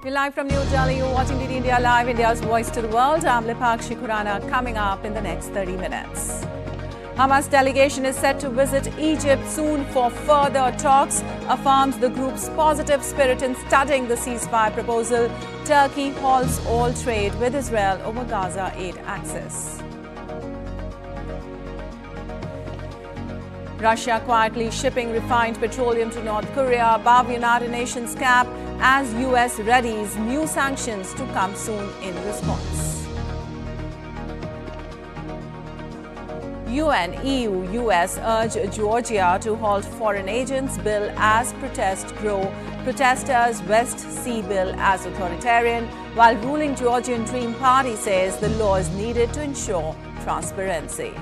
We're live from New Delhi. You're watching DD India Live, India's voice to the world. I'm Lipakshi Khurana. Coming up in the next 30 minutes. Hamas delegation is set to visit Egypt soon for further talks, affirms the group's positive spirit in studying the ceasefire proposal. Turkey halts all trade with Israel over Gaza aid access. Russia quietly shipping refined petroleum to North Korea above United Nations cap as US readies new sanctions to come soon in response. UN, EU, US urge Georgia to halt foreign agents bill as protests grow. Protesters West see bill as authoritarian, while ruling Georgian Dream Party says the law is needed to ensure transparency.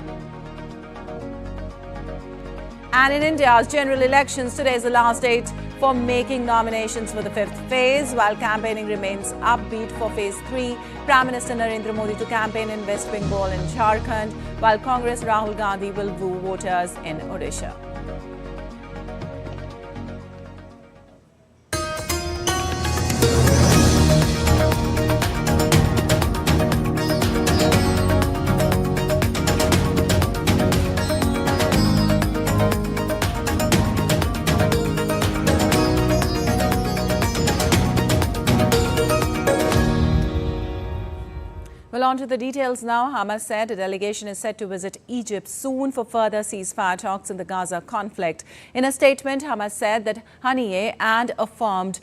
And in India's general elections, today is the last date for making nominations for the fifth phase. While campaigning remains upbeat for phase 3, Prime Minister Narendra Modi to campaign in West Bengal and Jharkhand, while Congress Rahul Gandhi will woo voters in Odisha. Well, on to the details now. Hamas said a delegation is set to visit Egypt soon for further ceasefire talks in the Gaza conflict. In a statement, Hamas said that Haniyeh had affirmed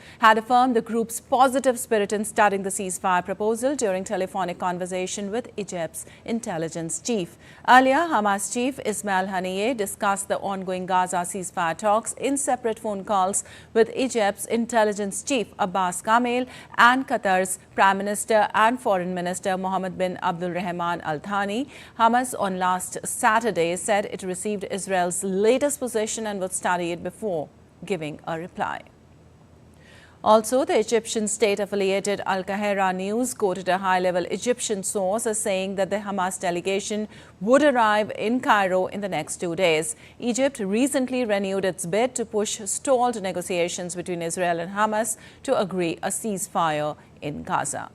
the group's positive spirit in studying the ceasefire proposal during telephonic conversation with Egypt's intelligence chief. Earlier, Hamas chief Ismail Haniyeh discussed the ongoing Gaza ceasefire talks in separate phone calls with Egypt's intelligence chief Abbas Kamel and Qatar's Prime Minister and Foreign Minister Mohammed bin Abdul Rahman Al Thani. Hamas on last Saturday said it received Israel's latest position and would study it before giving a reply. Also, the Egyptian state-affiliated Al Qahira News quoted a high-level Egyptian source as saying that the Hamas delegation would arrive in Cairo in the next 2 days. Egypt recently renewed its bid to push stalled negotiations between Israel and Hamas to agree a ceasefire in Gaza.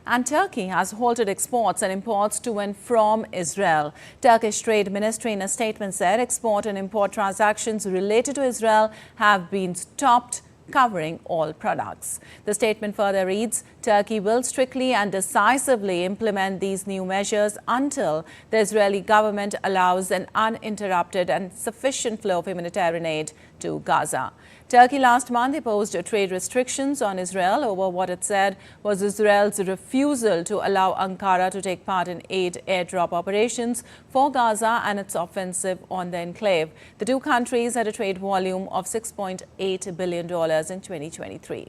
And Turkey has halted exports and imports to and from Israel. Turkish Trade Ministry in a statement said export and import transactions related to Israel have been stopped, covering all products. The statement further reads, Turkey will strictly and decisively implement these new measures until the Israeli government allows an uninterrupted and sufficient flow of humanitarian aid to Gaza. Turkey last month imposed trade restrictions on Israel over what it said was Israel's refusal to allow Ankara to take part in aid airdrop operations for Gaza and its offensive on the enclave. The two countries had a trade volume of $6.8 billion in 2023.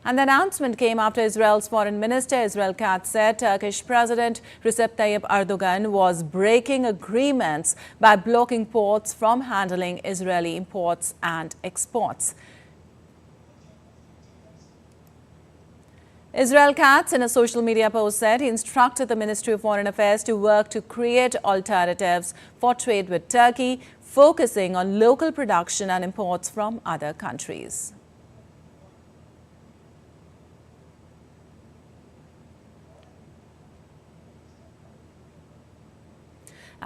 And the announcement came after Israel's foreign minister Israel Katz said Turkish President Recep Tayyip Erdogan was breaking agreements by blocking ports from handling Israeli imports and exports. Israel Katz, in a social media post, said he instructed the Ministry of Foreign Affairs to work to create alternatives for trade with Turkey, focusing on local production and imports from other countries.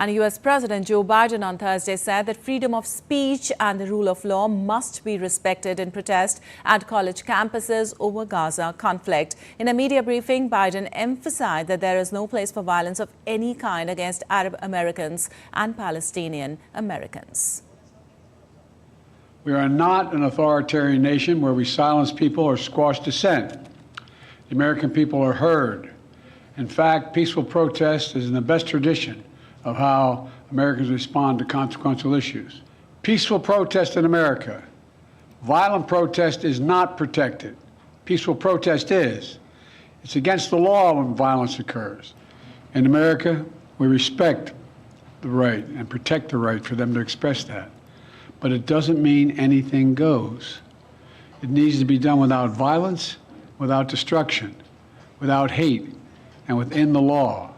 And US President Joe Biden on Thursday said that freedom of speech and the rule of law must be respected in protest at college campuses over Gaza conflict. In a media briefing, Biden emphasized that there is no place for violence of any kind against Arab Americans and Palestinian Americans. We are not an authoritarian nation where we silence people or squash dissent. The American people are heard. In fact, peaceful protest is in the best tradition of how Americans respond to consequential issues. Peaceful protest in America. Violent protest is not protected. Peaceful protest is. It's against the law when violence occurs. In America, we respect the right and protect the right for them to express that. But it doesn't mean anything goes. It needs to be done without violence, without destruction, without hate, and within the law.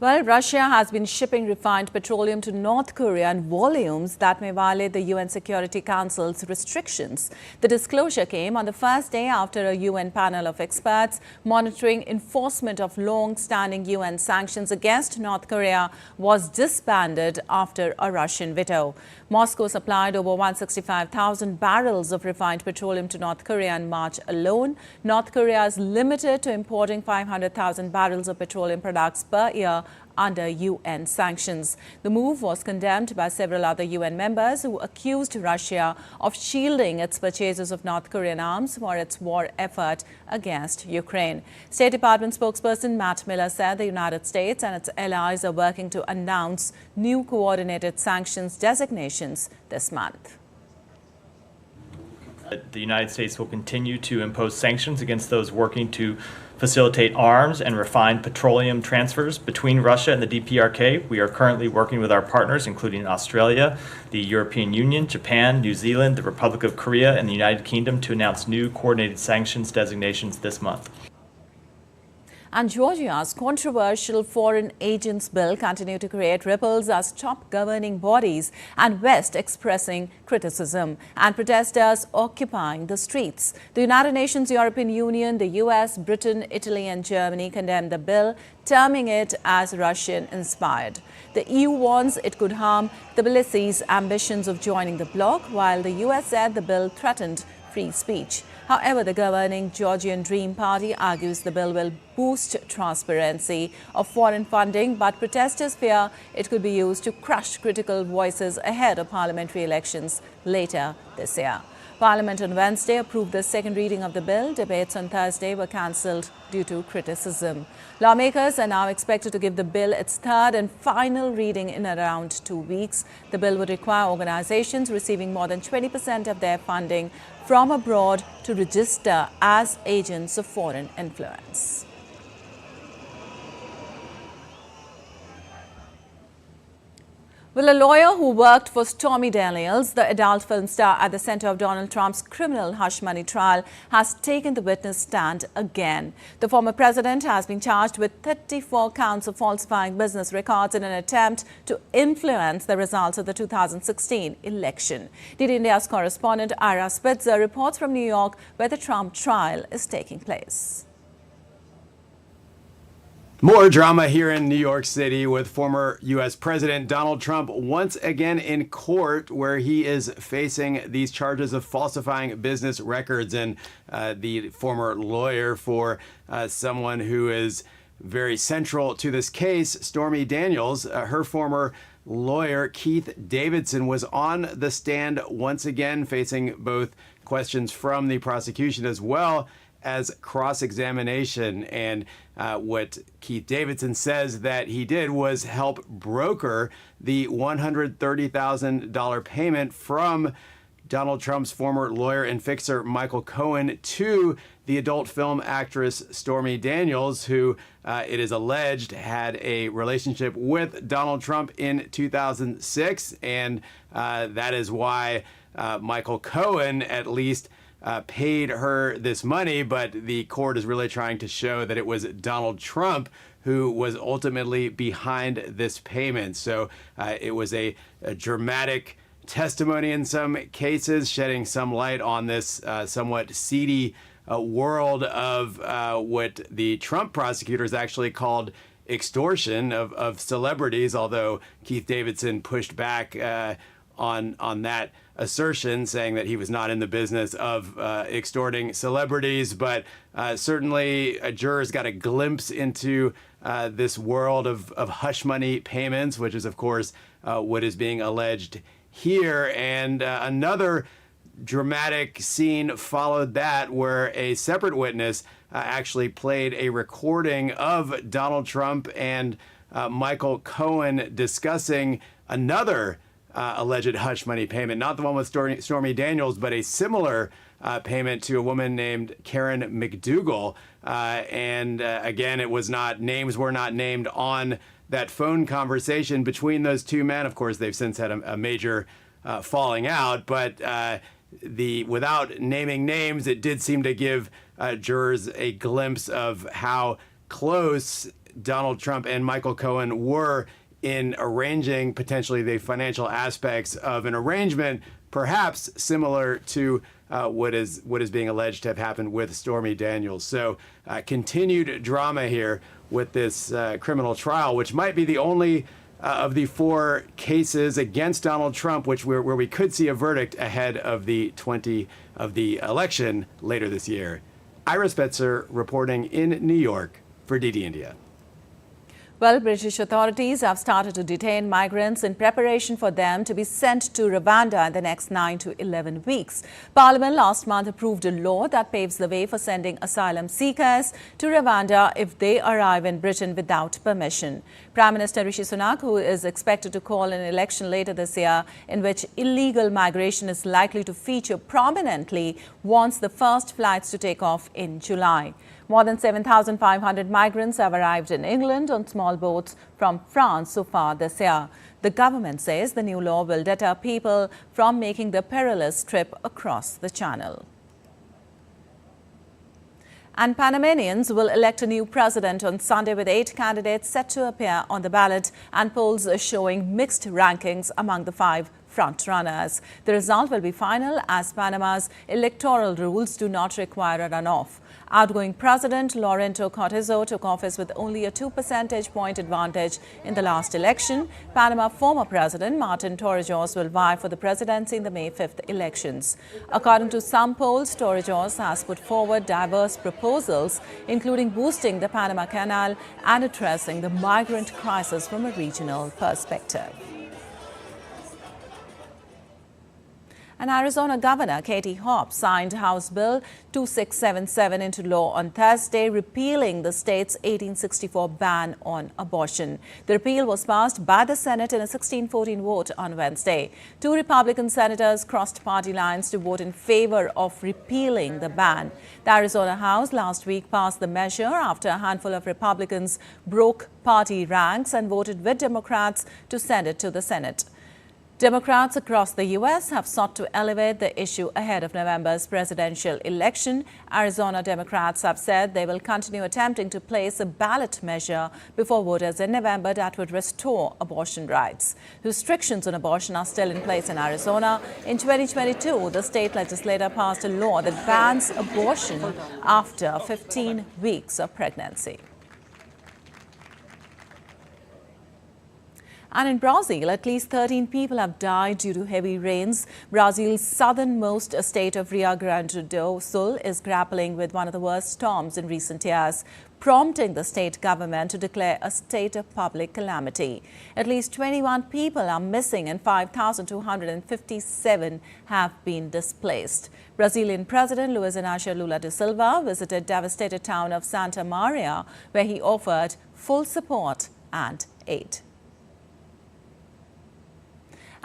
Well, Russia has been shipping refined petroleum to North Korea in volumes that may violate the UN Security Council's restrictions. The disclosure came on the first day after a UN panel of experts monitoring enforcement of long-standing UN sanctions against North Korea was disbanded after a Russian veto. Moscow supplied over 165,000 barrels of refined petroleum to North Korea in March alone. North Korea is limited to importing 500,000 barrels of petroleum products per year under UN sanctions. The move was condemned by several other UN members who accused Russia of shielding its purchases of North Korean arms for its war effort against Ukraine. State Department spokesperson Matt Miller said the United States and its allies are working to announce new coordinated sanctions designations this month. The United States will continue to impose sanctions against those working to facilitate arms and refined petroleum transfers between Russia and the DPRK. We are currently working with our partners, including Australia, the European Union, Japan, New Zealand, the Republic of Korea, and the United Kingdom to announce new coordinated sanctions designations this month. And Georgia's controversial Foreign Agents Bill continued to create ripples as top governing bodies and West expressing criticism and protesters occupying the streets. The United Nations, European Union, the US, Britain, Italy and Germany condemned the bill, terming it as Russian-inspired. The EU warns it could harm Tbilisi's ambitions of joining the bloc, while the US said the bill threatened free speech. However, the governing Georgian Dream Party argues the bill will boost transparency of foreign funding, but protesters fear it could be used to crush critical voices ahead of parliamentary elections later this year. Parliament on Wednesday approved the second reading of the bill. Debates on Thursday were cancelled due to criticism. Lawmakers are now expected to give the bill its third and final reading in around 2 weeks. The bill would require organizations receiving more than 20% of their funding from abroad to register as agents of foreign influence. Well, a lawyer who worked for Stormy Daniels, the adult film star at the center of Donald Trump's criminal hush money trial, has taken the witness stand again. The former president has been charged with 34 counts of falsifying business records in an attempt to influence the results of the 2016 election. DD India's correspondent Ira Spitzer reports from New York, where the Trump trial is taking place. More drama here in New York City with former U.S. President Donald Trump once again in court, where he is facing these charges of falsifying business records. And the former lawyer for someone who is very central to this case, Stormy Daniels, her former lawyer, Keith Davidson, was on the stand once again, facing both questions from the prosecution as well as cross-examination. And what Keith Davidson says that he did was help broker the $130,000 payment from Donald Trump's former lawyer and fixer Michael Cohen to the adult film actress Stormy Daniels, who it is alleged had a relationship with Donald Trump in 2006. And that is why Michael Cohen at least paid her this money, but the court is really trying to show that it was Donald Trump who was ultimately behind this payment. So it was a dramatic testimony in some cases, shedding some light on this somewhat seedy world of what the Trump prosecutors actually called extortion of celebrities, although Keith Davidson pushed back on that assertion, saying that he was not in the business of extorting celebrities. But certainly jurors got a glimpse into this world of hush money payments, which is, of course, what is being alleged here. And another dramatic scene followed that, where a separate witness actually played a recording of Donald Trump and Michael Cohen discussing another alleged hush money payment, not the one with Stormy Daniels, but a similar payment to a woman named Karen McDougal. And again, it was not, names were not named on that phone conversation between those two men. Of course, they've since had a major falling out, but without naming names, it did seem to give jurors a glimpse of how close Donald Trump and Michael Cohen were in arranging potentially the financial aspects of an arrangement, perhaps similar to what is being alleged to have happened with Stormy Daniels. So continued drama here with this criminal trial, which might be the only of the 4 cases against Donald Trump, where we could see a verdict ahead of the election later this year. Ira Spetzer reporting in New York for DD India. Well, British authorities have started to detain migrants in preparation for them to be sent to Rwanda in the next 9 to 11 weeks. Parliament last month approved a law that paves the way for sending asylum seekers to Rwanda if they arrive in Britain without permission. Prime Minister Rishi Sunak, who is expected to call an election later this year in which illegal migration is likely to feature prominently, wants the first flights to take off in July. More than 7,500 migrants have arrived in England on small boats from France so far this year. The government says the new law will deter people from making the perilous trip across the Channel. And Panamanians will elect a new president on Sunday with 8 candidates set to appear on the ballot and polls showing mixed rankings among the 5 front-runners. The result will be final as Panama's electoral rules do not require a runoff. Outgoing President Laurento Cortizo took office with only a 2 percentage point advantage in the last election. Panama former President Martin Torrijos will vie for the presidency in the May 5th elections. According to some polls, Torrijos has put forward diverse proposals, including boosting the Panama Canal and addressing the migrant crisis from a regional perspective. And Arizona Governor Katie Hobbs signed House Bill 2677 into law on Thursday, repealing the state's 1864 ban on abortion. The repeal was passed by the Senate in a 16-14 vote on Wednesday. 2 Republican senators crossed party lines to vote in favor of repealing the ban. The Arizona House last week passed the measure after a handful of Republicans broke party ranks and voted with Democrats to send it to the Senate. Democrats across the U.S. have sought to elevate the issue ahead of November's presidential election. Arizona Democrats have said they will continue attempting to place a ballot measure before voters in November that would restore abortion rights. Restrictions on abortion are still in place in Arizona. In 2022, the state legislature passed a law that bans abortion after 15 weeks of pregnancy. And in Brazil, at least 13 people have died due to heavy rains. Brazil's southernmost state of Rio Grande do Sul is grappling with one of the worst storms in recent years, prompting the state government to declare a state of public calamity. At least 21 people are missing and 5,257 have been displaced. Brazilian President Luiz Inácio Lula da Silva visited devastated town of Santa Maria, where he offered full support and aid.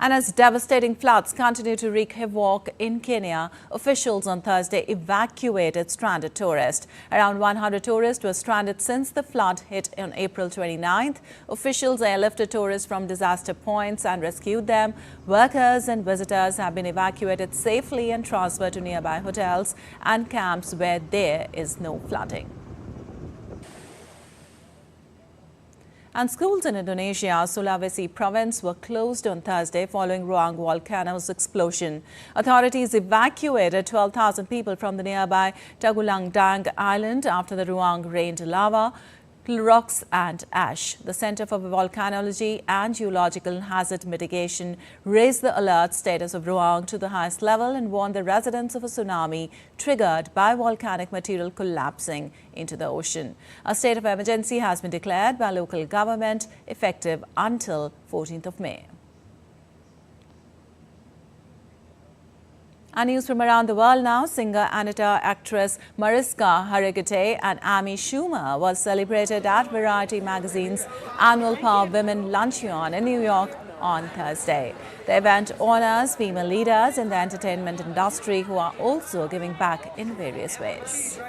And as devastating floods continue to wreak havoc in Kenya, officials on Thursday evacuated stranded tourists. Around 100 tourists were stranded since the flood hit on April 29th. Officials airlifted tourists from disaster points and rescued them. Workers and visitors have been evacuated safely and transferred to nearby hotels and camps where there is no flooding. And schools in Indonesia's Sulawesi province were closed on Thursday following Ruang volcano's explosion. Authorities evacuated 12,000 people from the nearby Tagulandang Island after the Ruang rained lava, rocks and ash. The Center for Volcanology and Geological Hazard Mitigation raised the alert status of Ruang to the highest level and warned the residents of a tsunami triggered by volcanic material collapsing into the ocean. A state of emergency has been declared by local government effective until 14th of May. And news from around the world now. Singer, Anita, actress Mariska Hargitay and Amy Schumer was celebrated at Variety magazine's annual Power Women Luncheon in New York on Thursday. The event honors female leaders in the entertainment industry who are also giving back in various ways.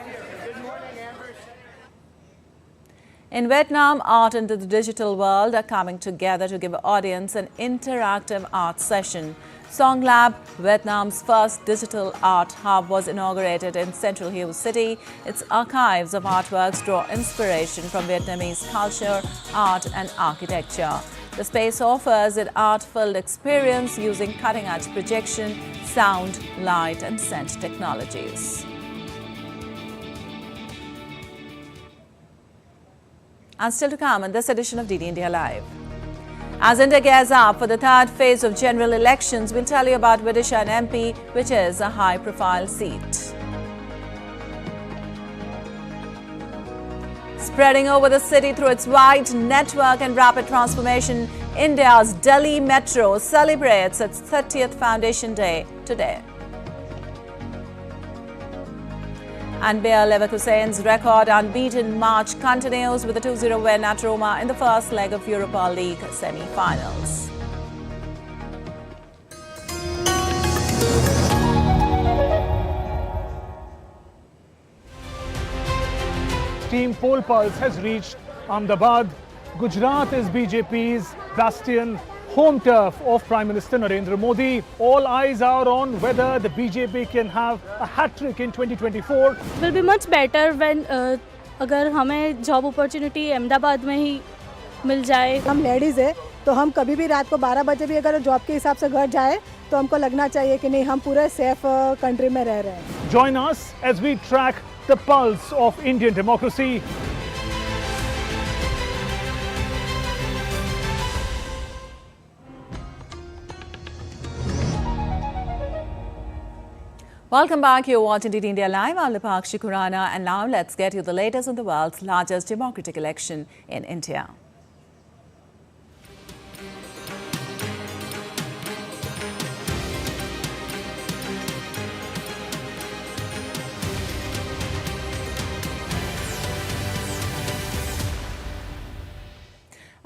In Vietnam, art and the digital world are coming together to give audience an interactive art session. Song Lab, Vietnam's first digital art hub, was inaugurated in Central Hill City. Its archives of artworks draw inspiration from Vietnamese culture, art and architecture. The space offers an art-filled experience using cutting-edge projection, sound, light and scent technologies. And still to come in this edition of DD India Live. As India gears up for the third phase of general elections, we'll tell you about Vidisha and MP, which is a high-profile seat. Spreading over the city through its wide network and rapid transformation, India's Delhi Metro celebrates its 30th Foundation Day today. And Bayer Leverkusen's record unbeaten march continues with a 2-0 win at Roma in the first leg of Europa League semi-finals. Team Pole Pulse has reached Ahmedabad. Gujarat is BJP's bastion, home turf of Prime Minister Narendra Modi. All eyes are on whether the BJP can have a hat-trick in 2024. It will be much better when अगर हमें job opportunity Ahmedabad में ही मिल जाए. हम ladies है तो हम कभी भी रात को 12 बजे भी अगर जॉब के हिसाब से घर जाए तो हमको लगना चाहिए कि नहीं हम पूरे सेफ कंट्री में रह रहे हैं. Join us as we track the pulse of Indian democracy. Welcome back. You're watching DD India Live. I'm Lipakshi Khurana, and now let's get you the latest on the world's largest democratic election in India.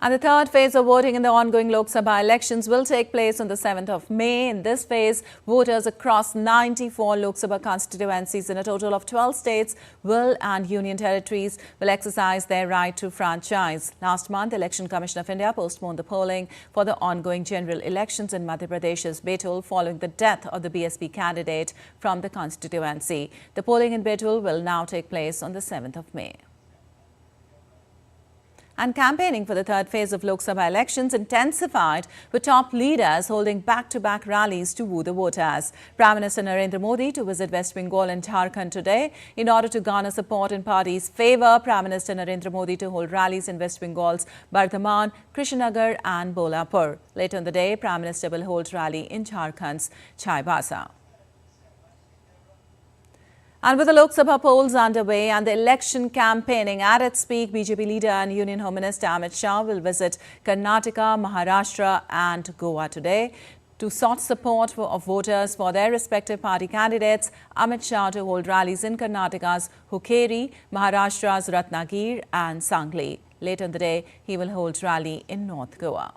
And the third phase of voting in the ongoing Lok Sabha elections will take place on the 7th of May. In this phase, voters across 94 Lok Sabha constituencies in a total of 12 states and union territories will exercise their right to franchise. Last month, the Election Commission of India postponed the polling for the ongoing general elections in Madhya Pradesh's Betul following the death of the BSP candidate from the constituency. The polling in Betul will now take place on the 7th of May. And campaigning for the third phase of Lok Sabha elections intensified, with top leaders holding back-to-back rallies to woo the voters. Prime Minister Narendra Modi to visit West Bengal and Jharkhand today in order to garner support in party's favour. Prime Minister Narendra Modi to hold rallies in West Bengal's Bardhaman, Krishnanagar and Bolapur. Later in the day, Prime Minister will hold rally in Jharkhand's Chaibasa. And with the Lok Sabha polls underway and the election campaigning at its peak, BJP leader and Union Home Minister Amit Shah will visit Karnataka, Maharashtra and Goa today to sought support of voters for their respective party candidates. Amit Shah to hold rallies in Karnataka's Hukeri, Maharashtra's Ratnagiri and Sangli. Later in the day, he will hold rally in North Goa.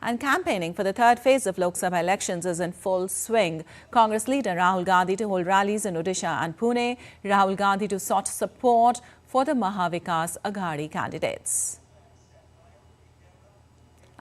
And campaigning for the third phase of Lok Sabha elections is in full swing. Congress leader Rahul Gandhi to hold rallies in Odisha and Pune. Rahul Gandhi to sought support for the Mahavikas Aghadi candidates.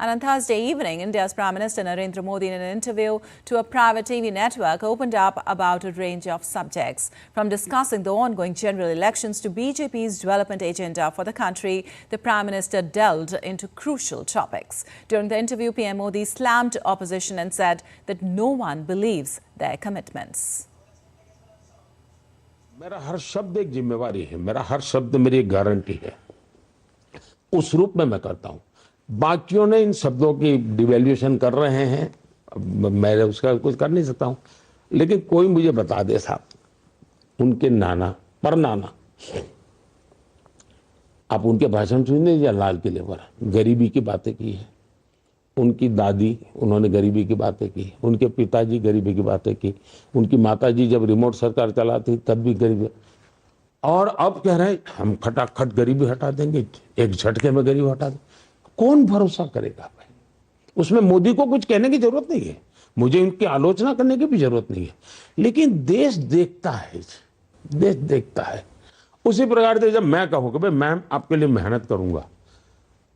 And on Thursday evening, India's Prime Minister Narendra Modi, in an interview to a private TV network, opened up about a range of subjects. From discussing the ongoing general elections to BJP's development agenda for the country, the Prime Minister delved into crucial topics. During the interview, PM Modi slammed opposition and said that no one believes their commitments. मेरा हर शब्द एक जिम्मेवारी है, मेरा हर शब्द मेरी एक guarantee है, उस रूप में मैं करता हूं. बाकियों ने इन शब्दों की डिवैल्यूएशन कर रहे हैं, मैं उसका कुछ कर नहीं सकता हूं, लेकिन कोई मुझे बता दे साहब, उनके नाना परनाना, आप उनके भाषण सुनिए या लाल किले पर गरीबी की बातें की है, उनकी दादी उन्होंने गरीबी की बातें की, उनके पिताजी गरीबी की बातें की, उनकी माताजी जब रिमोट सरकार चलाती तब भी गरीबी, और अब कह रहे हैं हम फटाफट गरीबी हटा देंगे, एक झटके में गरीबी हटा देंगे. कौन भरोसा करेगा भाई? उसमें मोदी को कुछ कहने की जरूरत नहीं है, मुझे उनकी आलोचना करने की भी जरूरत नहीं है, लेकिन देश देखता है, देश देखता है. उसी प्रकार से जब मैं कहूँ कि भाई मैं आपके लिए मेहनत करूंगा,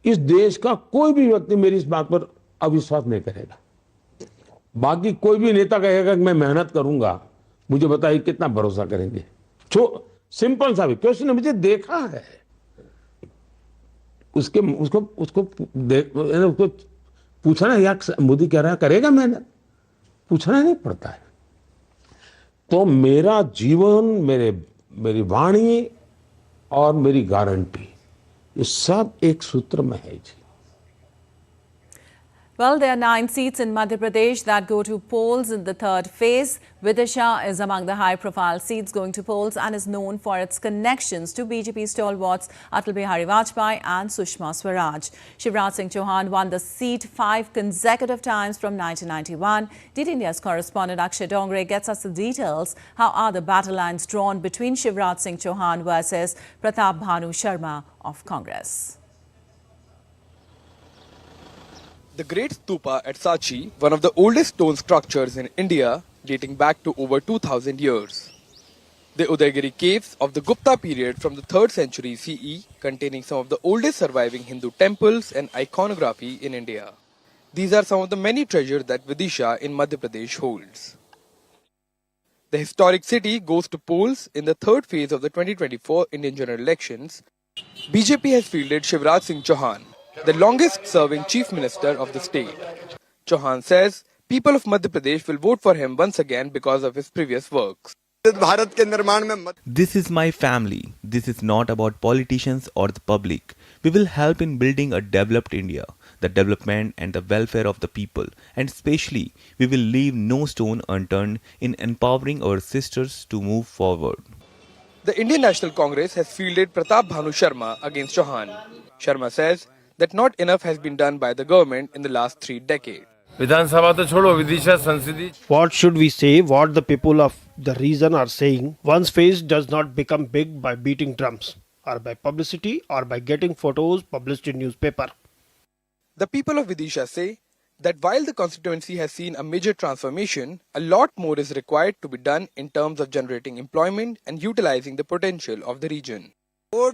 इस देश का कोई भी व्यक्ति मेरी इस बात पर अविश्वास नहीं करेगा। बाकी कोई भी नेता कहेगा कि मैं मेहनत करूंगा, मुझे बताइए कितना भरोसा करेंगे। सिंपल सा भी क्वेश्चन है, मुझे देखा है उसको पूछना, या मोदी कह रहा है करेगा मेहनत, पूछना नहीं पड़ता है। तो मेरा जीवन, मेरी वाणी और मेरी गारंटी, ये सब एक सूत्र में है जी। Well, there are 9 seats in Madhya Pradesh that go to polls in the third phase. Vidisha is among the high-profile seats going to polls and is known for its connections to BJP stalwarts Atal Bihari Vajpayee and Sushma Swaraj. Shivraj Singh Chauhan won the seat 5 consecutive times from 1991. DD India's correspondent Akshay Dongre gets us the details. How are the battle lines drawn between Shivraj Singh Chauhan versus Pratap Bhanu Sharma of Congress? The Great Stupa at Sachi, one of the oldest stone structures in India, dating back to over 2000 years. The Udaygiri caves of the Gupta period from the 3rd century CE, containing some of the oldest surviving Hindu temples and iconography in India. These are some of the many treasures that Vidisha in Madhya Pradesh holds. The historic city goes to polls in the third phase of the 2024 Indian general elections. BJP has fielded Shivraj Singh Chauhan, the longest-serving Chief Minister of the state. Chauhan says people of Madhya Pradesh will vote for him once again because of his previous works. This is my family. This is not about politicians or the public. We will help in building a developed India, the development and the welfare of the people, and especially we will leave no stone unturned in empowering our sisters to move forward. The Indian National Congress has fielded Pratap Bhanu Sharma against Chauhan. Sharma says that not enough has been done by the government in the last 3 decades. What should we say, what the people of the region are saying? One's face does not become big by beating drums, or by publicity, or by getting photos published in newspaper. The people of Vidisha say that while the constituency has seen a major transformation, a lot more is required to be done in terms of generating employment and utilizing the potential of the region. A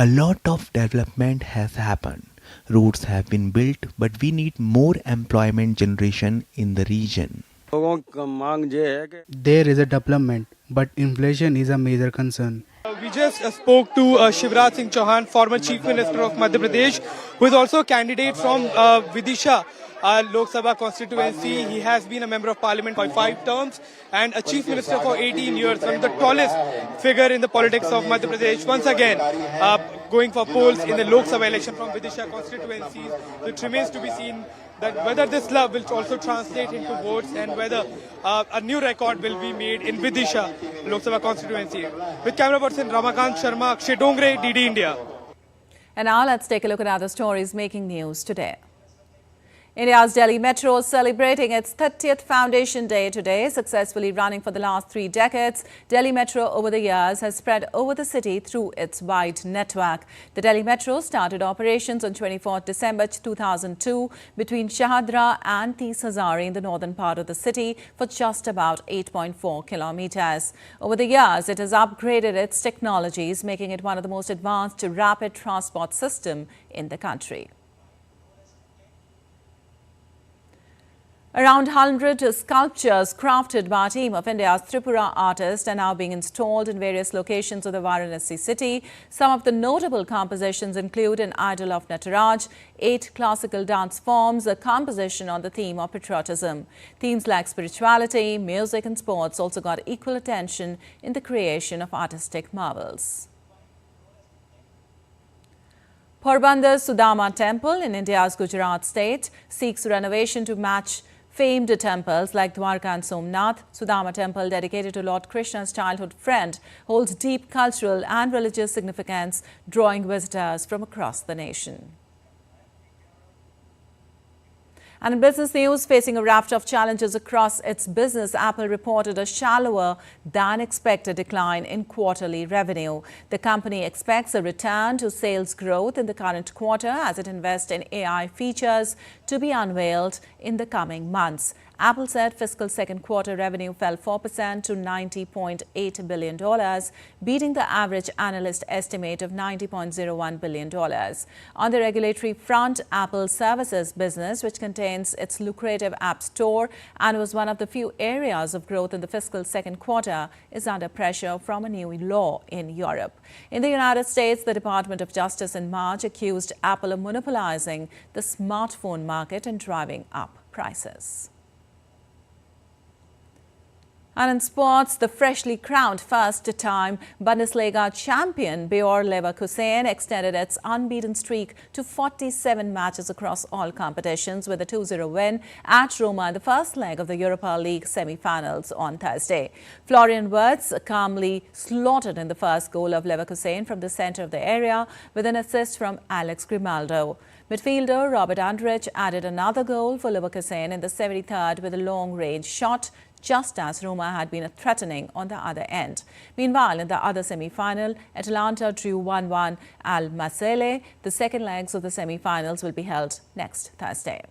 lot of development has happened. Roads have been built, but we need more employment generation in the region. There is a development, but inflation is a major concern. We just spoke to Shivraj Singh Chauhan, former Chief Minister of Madhya Pradesh, who is also a candidate from Vidisha Lok Sabha constituency. He has been a member of parliament for 5 terms and a Chief Minister for 18 years, one of the tallest figure in the politics of Madhya Pradesh. Once again, going for polls in the Lok Sabha election from Vidisha constituencies. It remains to be seen that whether this love will also translate into votes and whether a new record will be made in Vidisha Lok Sabha constituency. With camera person Ramakant Sharma, Akshay Dongre, DD India. And now let's take a look at other stories making news today. India's Delhi Metro is celebrating its 30th Foundation Day today, successfully running for the last 3 decades. Delhi Metro over the years has spread over the city through its wide network. The Delhi Metro started operations on 24 December 2002 between Shahadra and Tees Hazare in the northern part of the city for just about 8.4 kilometers. Over the years, it has upgraded its technologies, making it one of the most advanced rapid transport system in the country. Around 100 sculptures crafted by a team of India's Tripura artists are now being installed in various locations of the Varanasi city. Some of the notable compositions include an idol of Nataraj, 8 classical dance forms, a composition on the theme of patriotism. Themes like spirituality, music and sports also got equal attention in the creation of artistic marvels. Porbandar Sudama Temple in India's Gujarat state seeks renovation to match famed temples like Dwarka and Somnath. Sudama Temple, dedicated to Lord Krishna's childhood friend, holds deep cultural and religious significance, drawing visitors from across the nation. And in business news, facing a raft of challenges across its business, Apple reported a shallower than expected decline in quarterly revenue. The company expects a return to sales growth in the current quarter as it invests in AI features to be unveiled in the coming months. Apple said fiscal second quarter revenue fell 4% to $90.8 billion, beating the average analyst estimate of $90.01 billion. On the regulatory front, Apple's services business, which contains its lucrative App Store and was one of the few areas of growth in the fiscal second quarter, is under pressure from a new law in Europe. In the United States, the Department of Justice in March accused Apple of monopolizing the smartphone market and driving up prices. And in sports, the freshly crowned first-time Bundesliga champion Bayer Leverkusen extended its unbeaten streak to 47 matches across all competitions with a 2-0 win at Roma in the first leg of the Europa League semi-finals on Thursday. Florian Wirtz calmly slaughtered in the first goal of Leverkusen from the centre of the area with an assist from Alex Grimaldo. Midfielder Robert Andrich added another goal for Leverkusen in the 73rd with a long-range shot, just as Roma had been threatening on the other end. Meanwhile, in the other semi-final, Atalanta drew 1-1 Al Masele. The second legs of the semi-finals will be held next Thursday.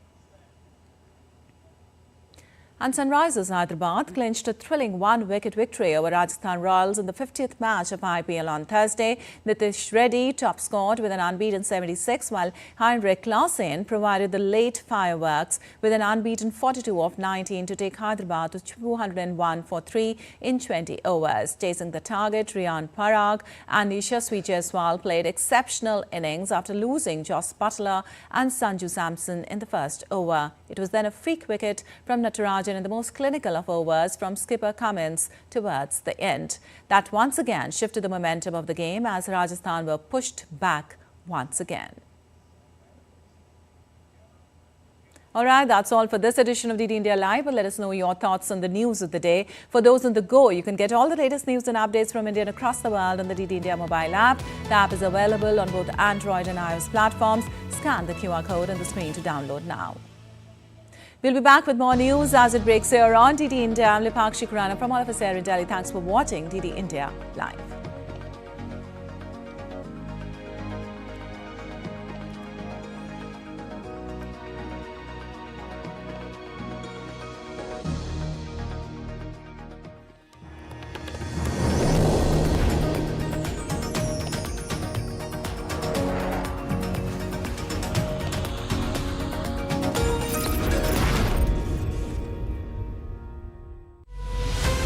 And Sunrisers Hyderabad clinched a thrilling one-wicket victory over Rajasthan Royals in the 50th match of IPL on Thursday. Nitish Reddy top scored with an unbeaten 76, while Heinrich Klaasen provided the late fireworks with an unbeaten 42 of 19 to take Hyderabad to 201 for 3 in 20 overs. Chasing the target, Riyan Parag and Yashasvi Jaiswal played exceptional innings after losing Joss Butler and Sanju Samson in the first over. It was then a freak wicket from Natarajan in the most clinical of overs from skipper Cummins towards the end. That once again shifted the momentum of the game as Rajasthan were pushed back once again. All right, that's all for this edition of DD India Live. But let us know your thoughts on the news of the day. For those on the go, you can get all the latest news and updates from India and across the world on the DD India mobile app. The app is available on both Android and iOS platforms. Scan the QR code on the screen to download now. We'll be back with more news as it breaks here on DD India. I'm Lipakshi Kurana from all of us here in Delhi. Thanks for watching DD India Live.